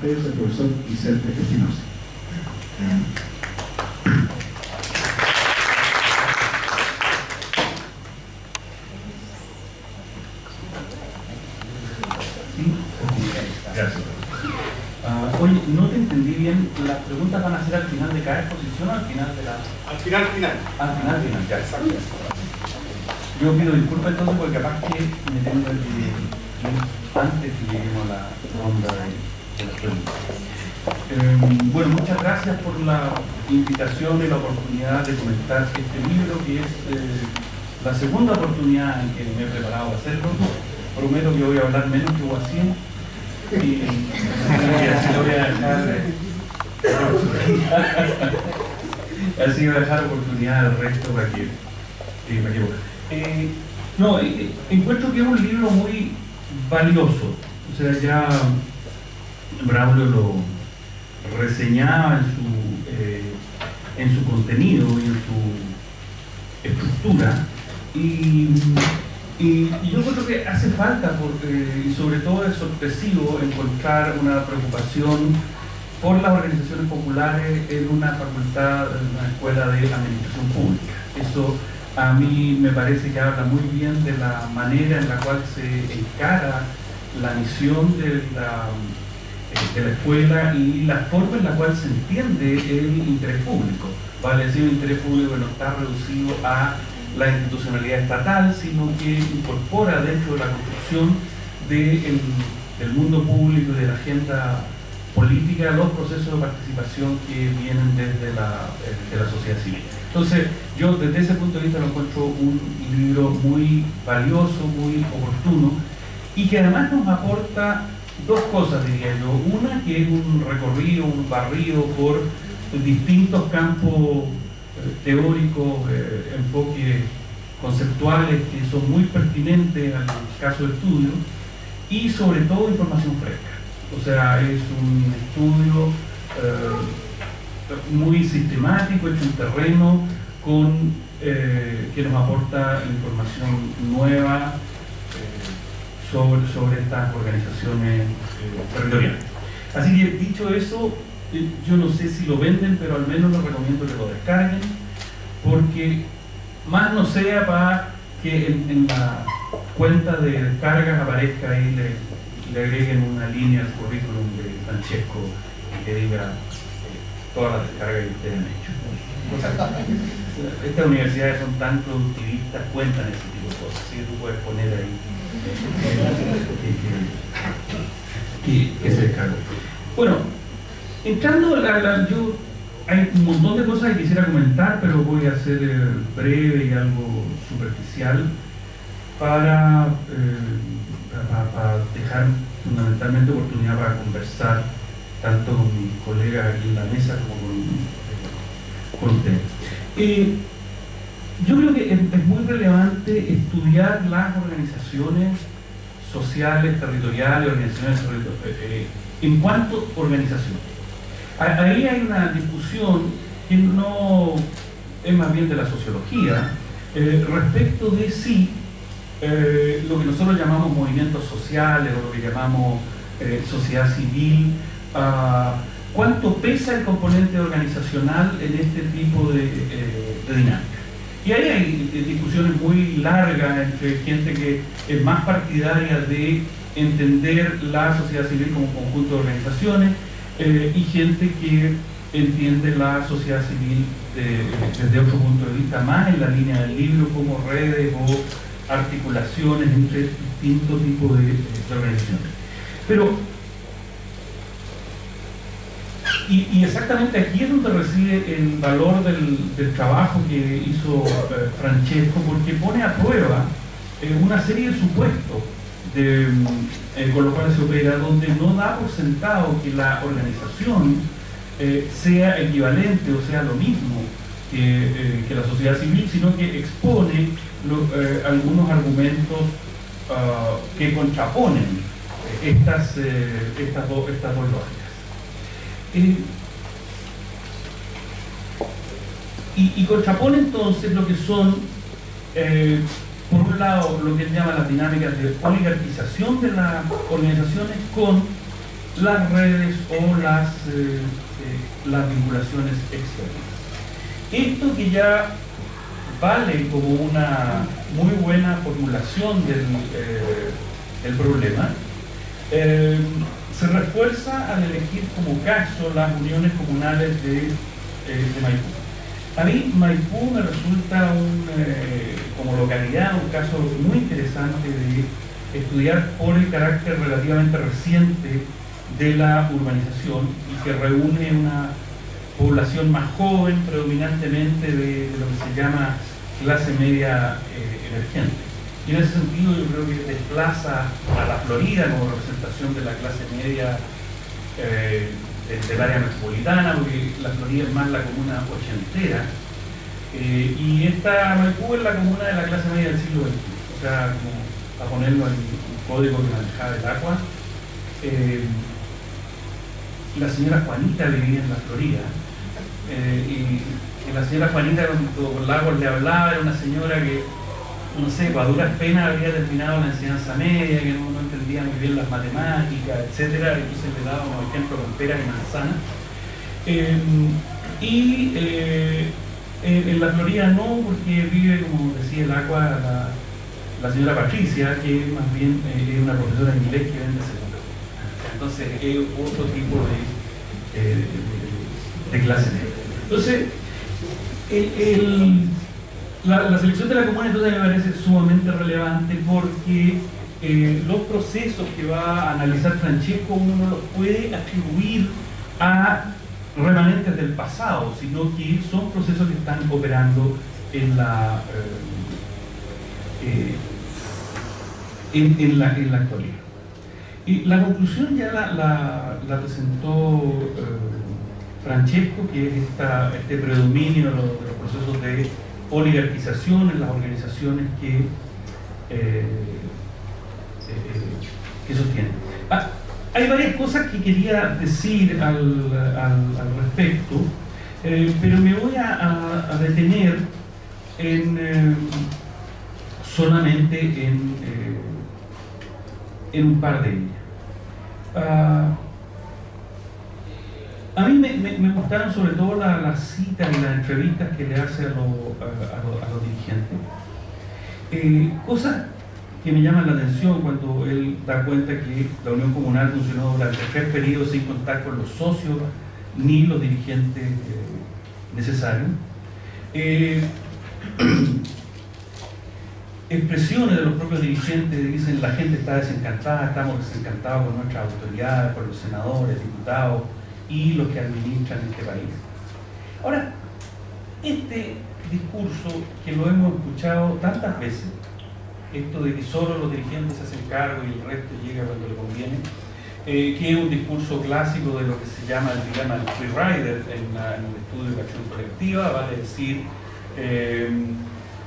ustedes el profesor Vicente Espinosa. Gracias. Oye, no te entendí bien. ¿Las preguntas van a ser al final de cada exposición o al final de la...? Al final. Al final, ya, exacto. Yo pido disculpas entonces porque capaz que me tengo que ir antes que lleguemos a la ronda de las preguntas. Bueno, muchas gracias por la invitación y la oportunidad de comentar este libro, que es la segunda oportunidad en que me he preparado a hacerlo. Prometo que voy a hablar menos que Guasín y así lo voy a dejar así voy a dejar oportunidad al resto para que encuentro que es un libro muy valioso. O sea, ya Braulio lo reseñaba en su contenido y en su estructura, y yo creo que hace falta, y sobre todo es sorpresivo encontrar una preocupación por las organizaciones populares en una facultad, en una escuela de administración pública. Eso a mí me parece que habla muy bien de la manera en la cual se encara la misión de la escuela y la forma en la cual se entiende el interés público. Vale decir, un interés público que no está reducido a la institucionalidad estatal, sino que incorpora dentro de la construcción del mundo público y de la agenda política los procesos de participación que vienen desde la sociedad civil. Entonces, yo desde ese punto de vista lo encuentro un libro muy valioso, muy oportuno, y que además nos aporta dos cosas, diría yo. Una, que es un recorrido, un barrido por distintos campos teóricos, enfoques conceptuales que son muy pertinentes al caso de estudio, y sobre todo información fresca. O sea, es un estudio muy sistemático, hecho en terreno, que nos aporta información nueva sobre estas organizaciones territoriales. Así que, dicho eso, yo no sé si lo venden, pero al menos les recomiendo que lo descarguen, porque más no sea para que en la cuenta de descargas aparezca ahí, le agreguen una línea al currículum de Francesco que diga todas las descargas que ustedes han hecho. Estas universidades son tan productivistas, cuentan ese tipo de cosas, así que tú puedes poner ahí que se descarga. Bueno, entrando hay un montón de cosas que quisiera comentar, pero voy a ser breve y algo superficial para dejar fundamentalmente oportunidad para conversar tanto con mis colegas aquí en la mesa como con ustedes. Yo creo que es muy relevante estudiar las organizaciones sociales, territoriales, en cuanto a organización. Ahí hay una discusión que no es más bien de la sociología, respecto de si lo que nosotros llamamos movimientos sociales o lo que llamamos sociedad civil, cuánto pesa el componente organizacional en este tipo de dinámica. Y ahí hay discusiones muy largas entre gente que es más partidaria de entender la sociedad civil como un conjunto de organizaciones y gente que entiende la sociedad civil desde otro punto de vista, más en la línea del libro, como redes o articulaciones entre distintos tipos de organizaciones. Pero, y exactamente aquí es donde reside el valor del trabajo que hizo Francesco, porque pone a prueba una serie de supuestos con los cuales se opera, donde no da por sentado que la organización sea equivalente o sea lo mismo que la sociedad civil, sino que expone algunos argumentos que contraponen estas dos lógicas. Y contrapone entonces lo que son, por un lado, lo que él llama las dinámicas de oligarquización de las organizaciones con las redes o las vinculaciones externas. Esto que ya vale como una muy buena formulación del problema, se refuerza al elegir como caso las uniones comunales de Maipú. A mí Maipú me resulta como localidad un caso muy interesante de estudiar por el carácter relativamente reciente de la urbanización y que reúne una población más joven, predominantemente de lo que se llama clase media emergente. Y en ese sentido yo creo que desplaza a la Florida como representación de la clase media del área metropolitana, porque la Florida es más la comuna ochentera, y esta Maipú es la comuna de la clase media del siglo XX. O sea, como a ponerlo en un código que manejaba el agua, la señora Juanita vivía en la Florida, y la señora Juanita cuando Lagos le hablaba, era una señora que, no sé, a duras penas había terminado la enseñanza media, que no entendía muy bien las matemáticas, etcétera, y entonces le daba unos ejemplos con peras y manzanas. En la Florida no, porque vive, como decía el agua, la señora Patricia, que más bien es una profesora de inglés que vende segundo. Entonces es otro tipo de clase media. Entonces, la selección de la comuna entonces me parece sumamente relevante porque los procesos que va a analizar Francesco uno no los puede atribuir a remanentes del pasado, sino que son procesos que están operando en la actualidad. Y la conclusión ya la presentó Francesco, que es este predominio de los procesos de oligarquización en las organizaciones que sostienen. Hay varias cosas que quería decir al respecto, pero me voy a detener solamente en un par de ellas. A mí me gustaron sobre todo las citas y las entrevistas que le hace a los dirigentes. Cosas que me llaman la atención cuando él da cuenta que la Unión Comunal funcionó durante 3 periodos sin contar con los socios ni los dirigentes necesarios. Expresiones de los propios dirigentes dicen: la gente está desencantada, estamos desencantados con nuestras autoridades, por los senadores, diputados y los que administran este país. Ahora, este discurso que lo hemos escuchado tantas veces, esto de que solo los dirigentes se hacen cargo y el resto llega cuando le conviene, que es un discurso clásico de lo que se llama el dilema del free rider en el estudio de la acción colectiva, vale decir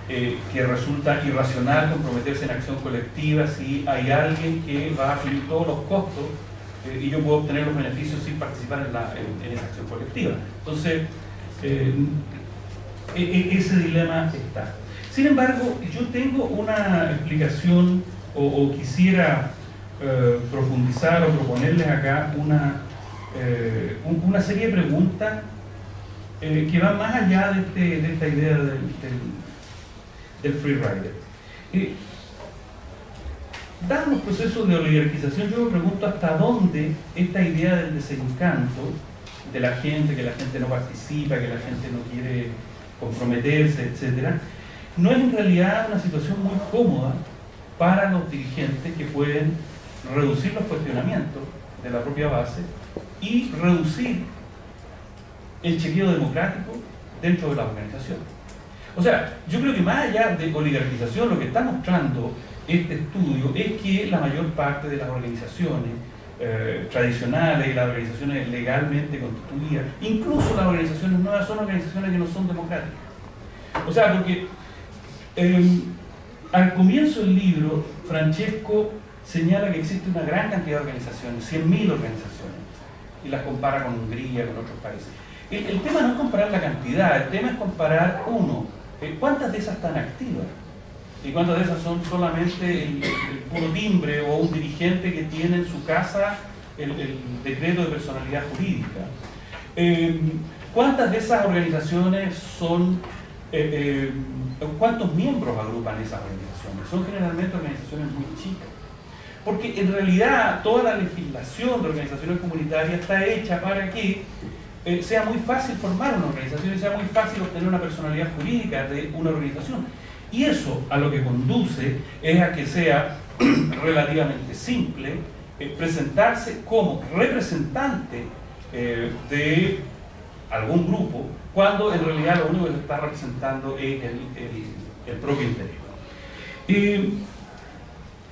que resulta irracional comprometerse en acción colectiva si hay alguien que va a asumir todos los costos y yo puedo obtener los beneficios sin participar en esa acción colectiva. Entonces, ese dilema está. Sin embargo, yo tengo una explicación o quisiera profundizar o proponerles acá una serie de preguntas que van más allá de esta idea del free rider. Dados los procesos de oligarquización, yo me pregunto hasta dónde esta idea del desencanto de la gente, que la gente no participa, que la gente no quiere comprometerse, etcétera, no es en realidad una situación muy cómoda para los dirigentes que pueden reducir los cuestionamientos de la propia base y reducir el chequeo democrático dentro de la organización. O sea, yo creo que más allá de oligarquización, lo que está mostrando este estudio es que la mayor parte de las organizaciones tradicionales y las organizaciones legalmente constituidas, incluso las organizaciones nuevas, son organizaciones que no son democráticas. O sea, porque al comienzo del libro, Francesco señala que existe una gran cantidad de organizaciones, 100.000 organizaciones, y las compara con Hungría, con otros países. El tema no es comparar la cantidad, el tema es comparar, cuántas de esas están activas y cuántas de esas son solamente el puro timbre o un dirigente que tiene en su casa el decreto de personalidad jurídica, ¿cuántas de esas organizaciones son, cuántos miembros agrupan esas organizaciones? Son generalmente organizaciones muy chicas. Porque en realidad toda la legislación de organizaciones comunitarias está hecha para que sea muy fácil formar una organización y sea muy fácil obtener una personalidad jurídica de una organización. Y eso a lo que conduce es a que sea relativamente simple presentarse como representante de algún grupo, cuando en realidad lo único que se está representando es el propio interés.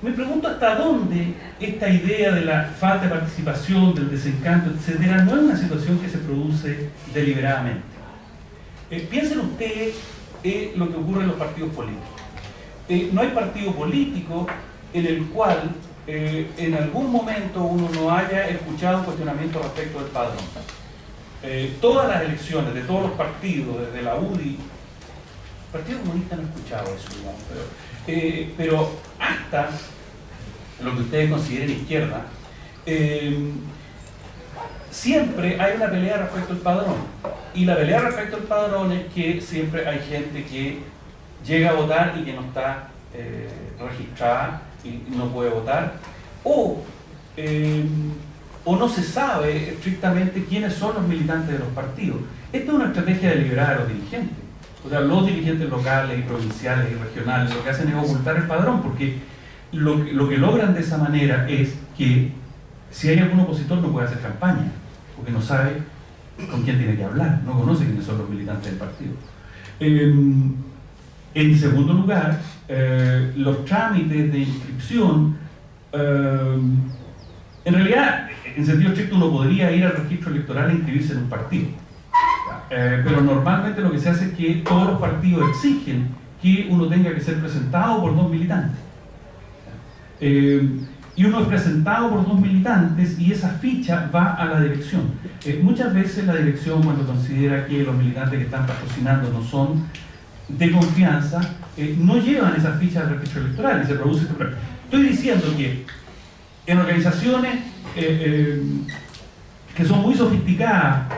Me pregunto hasta dónde esta idea de la falta de participación, del desencanto, etcétera, no es una situación que se produce deliberadamente. Piensen ustedes lo que ocurre en los partidos políticos. No hay partido político en el cual en algún momento uno no haya escuchado un cuestionamiento respecto del padrón. Todas las elecciones de todos los partidos, desde la UDI, el Partido Comunista no ha escuchado eso, digamos, pero hasta lo que ustedes consideren izquierda, siempre hay una pelea respecto al padrón. Y la pelea respecto al padrón es que siempre hay gente que llega a votar y que no está registrada y no puede votar, o no se sabe estrictamente quiénes son los militantes de los partidos. Esta es una estrategia deliberada de los dirigentes. O sea, los dirigentes locales y provinciales y regionales lo que hacen es ocultar el padrón, porque lo que logran de esa manera es que si hay algún opositor no puede hacer campaña, porque no sabe con quién tiene que hablar, no conoce quiénes son los militantes del partido. En segundo lugar, los trámites de inscripción, en realidad, en sentido estricto, uno podría ir al registro electoral e inscribirse en un partido. Pero normalmente lo que se hace es que todos los partidos exigen que uno tenga que ser presentado por 2 militantes. Y uno es presentado por 2 militantes y esa ficha va a la dirección. Muchas veces la dirección, cuando considera que los militantes que están patrocinando no son de confianza, no llevan esa ficha al registro electoral y se produce este problema. Estoy diciendo que en organizaciones que son muy sofisticadas,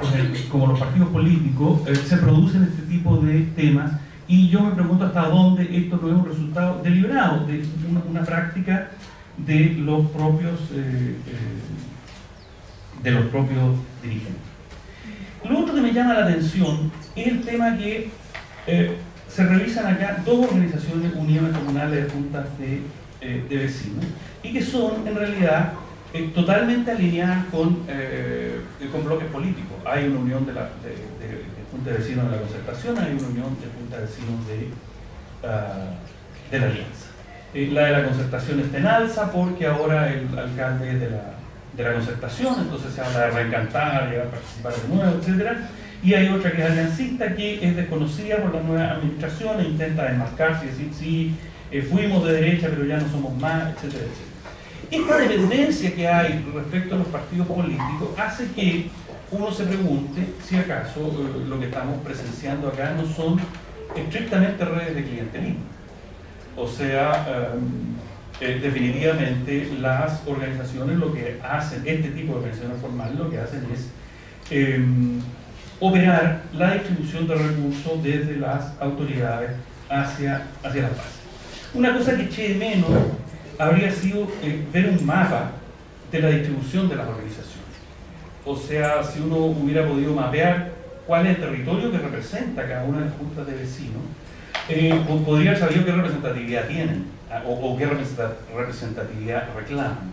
como los partidos políticos, se producen este tipo de temas, y yo me pregunto hasta dónde esto no es un resultado deliberado de una práctica de los propios dirigentes. Lo otro que me llama la atención es el tema que se revisan acá 2 organizaciones, uniones comunales de juntas de vecinos, y que son en realidad totalmente alineadas con bloques políticos. Hay una unión de junta de vecinos de la Concertación, hay una unión de junta de vecinos de la Alianza. La de la Concertación está en alza porque ahora el alcalde es de la Concertación, entonces se habla de reencantar, llegar a participar de nuevo, etc. Y hay otra que es aliancista, que es desconocida por la nueva administración e intenta desmarcarse y decir, sí, fuimos de derecha pero ya no somos más, etcétera, etcétera. Esta dependencia que hay respecto a los partidos políticos hace que uno se pregunte si acaso lo que estamos presenciando acá no son estrictamente redes de clientelismo. O sea, definitivamente las organizaciones lo que hacen, este tipo de organizaciones formales lo que hacen es operar la distribución de recursos desde las autoridades hacia las bases. Una cosa que eché de menos habría sido ver un mapa de la distribución de las organizaciones. O sea, si uno hubiera podido mapear cuál es el territorio que representa cada una de las juntas de vecinos, podría haber sabido qué representatividad tienen o qué representatividad reclaman.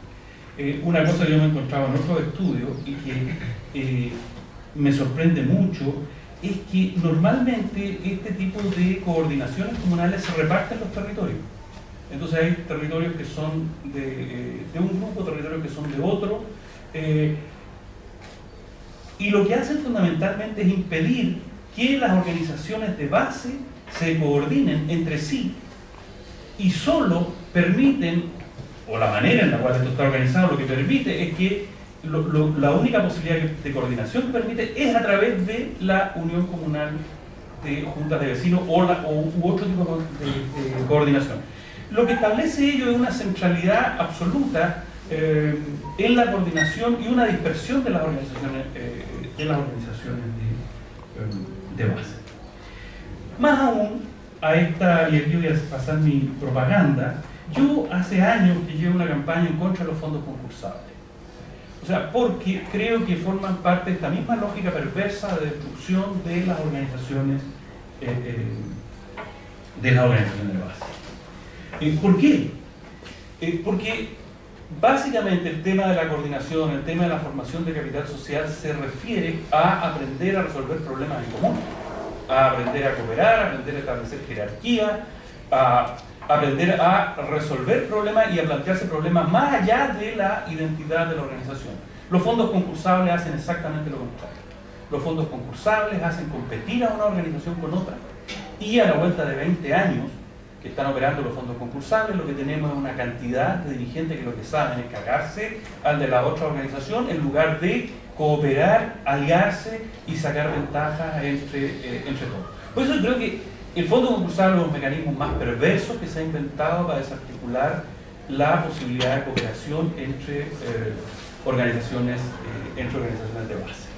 Una cosa que yo me encontraba en otro estudio y que me sorprende mucho es que normalmente este tipo de coordinaciones comunales se reparten los territorios. Entonces hay territorios que son de un grupo, territorios que son de otro, y lo que hacen fundamentalmente es impedir que las organizaciones de base se coordinen entre sí y solo permiten, o la manera en la cual esto está organizado lo que permite es que la única posibilidad de coordinación que permite es a través de la unión comunal de juntas de vecinos u otro tipo de coordinación. Lo que establece ello es una centralidad absoluta en la coordinación y una dispersión de las organizaciones, de base. Más aún, a esta, y aquí voy a pasar mi propaganda, yo hace años que llevo una campaña en contra de los fondos concursables. O sea, porque creo que forman parte de esta misma lógica perversa de destrucción de las organizaciones de base. ¿Por qué? Porque básicamente el tema de la coordinación, el tema de la formación de capital social se refiere a aprender a resolver problemas en común, a aprender a cooperar, a aprender a establecer jerarquía, a aprender a resolver problemas y a plantearse problemas más allá de la identidad de la organización. Los fondos concursables hacen exactamente lo contrario. Los fondos concursables hacen competir a una organización con otra, y a la vuelta de 20 años que están operando los fondos concursables, lo que tenemos es una cantidad de dirigentes que lo que saben es cagarse al de la otra organización en lugar de cooperar, aliarse y sacar ventajas entre todos. Por eso creo que el fondo concursable es un mecanismo más perverso que se ha inventado para desarticular la posibilidad de cooperación entre organizaciones de base.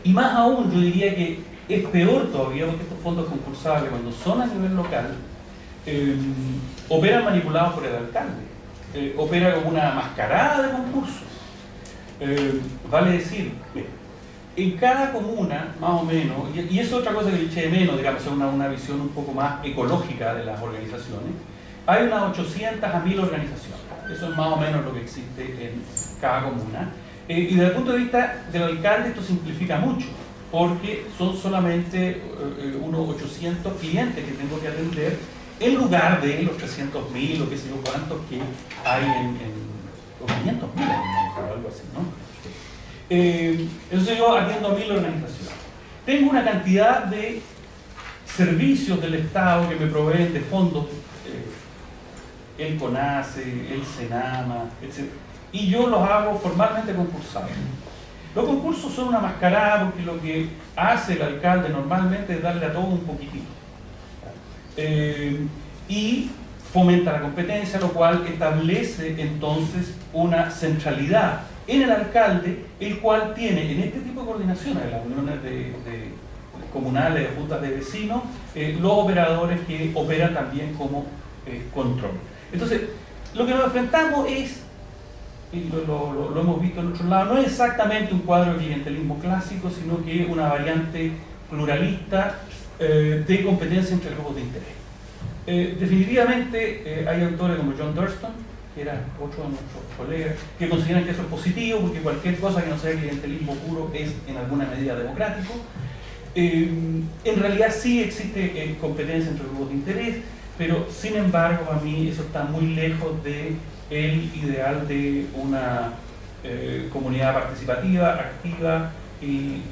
Y más aún, yo diría que es peor todavía porque estos fondos concursables, cuando son a nivel local, operan manipulados por el alcalde, opera como una mascarada de concursos. Vale decir, en cada comuna, más o menos, y eso es otra cosa que eché de menos, digamos, es una visión un poco más ecológica de las organizaciones, hay unas 800 a 1000 organizaciones. Eso es más o menos lo que existe en cada comuna. Y desde el punto de vista del alcalde esto simplifica mucho, porque son solamente unos 800 clientes que tengo que atender en lugar de los 300.000 o qué sé yo cuántos que hay o 500.000, o algo así, ¿no? Entonces yo atiendo a 1000 organizaciones. Tengo una cantidad de servicios del Estado que me proveen de fondos, el CONACE, el SENAMA, etc. Y yo los hago formalmente concursables. Los concursos son una mascarada porque lo que hace el alcalde normalmente es darle a todo un poquitito. Y fomenta la competencia, lo cual establece entonces una centralidad en el alcalde, el cual tiene en este tipo de coordinaciones, de las uniones comunales, de juntas de vecinos, los operadores que operan también como control. Entonces, lo que nos enfrentamos es, y lo hemos visto en otros lados, no es exactamente un cuadro de clientelismo clásico, sino que es una variante pluralista de competencia entre grupos de interés. Definitivamente hay autores como John Thurston, que era otro de nuestros colegas, que consideran que eso es positivo, porque cualquier cosa que no sea clientelismo puro es en alguna medida democrático. En realidad sí existe competencia entre grupos de interés, pero sin embargo a mí eso está muy lejos del ideal de una comunidad participativa, activa y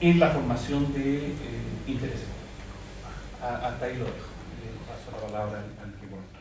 en la formación de intereses. Hasta ahí lo dejo. Le paso la palabra al que corresponde.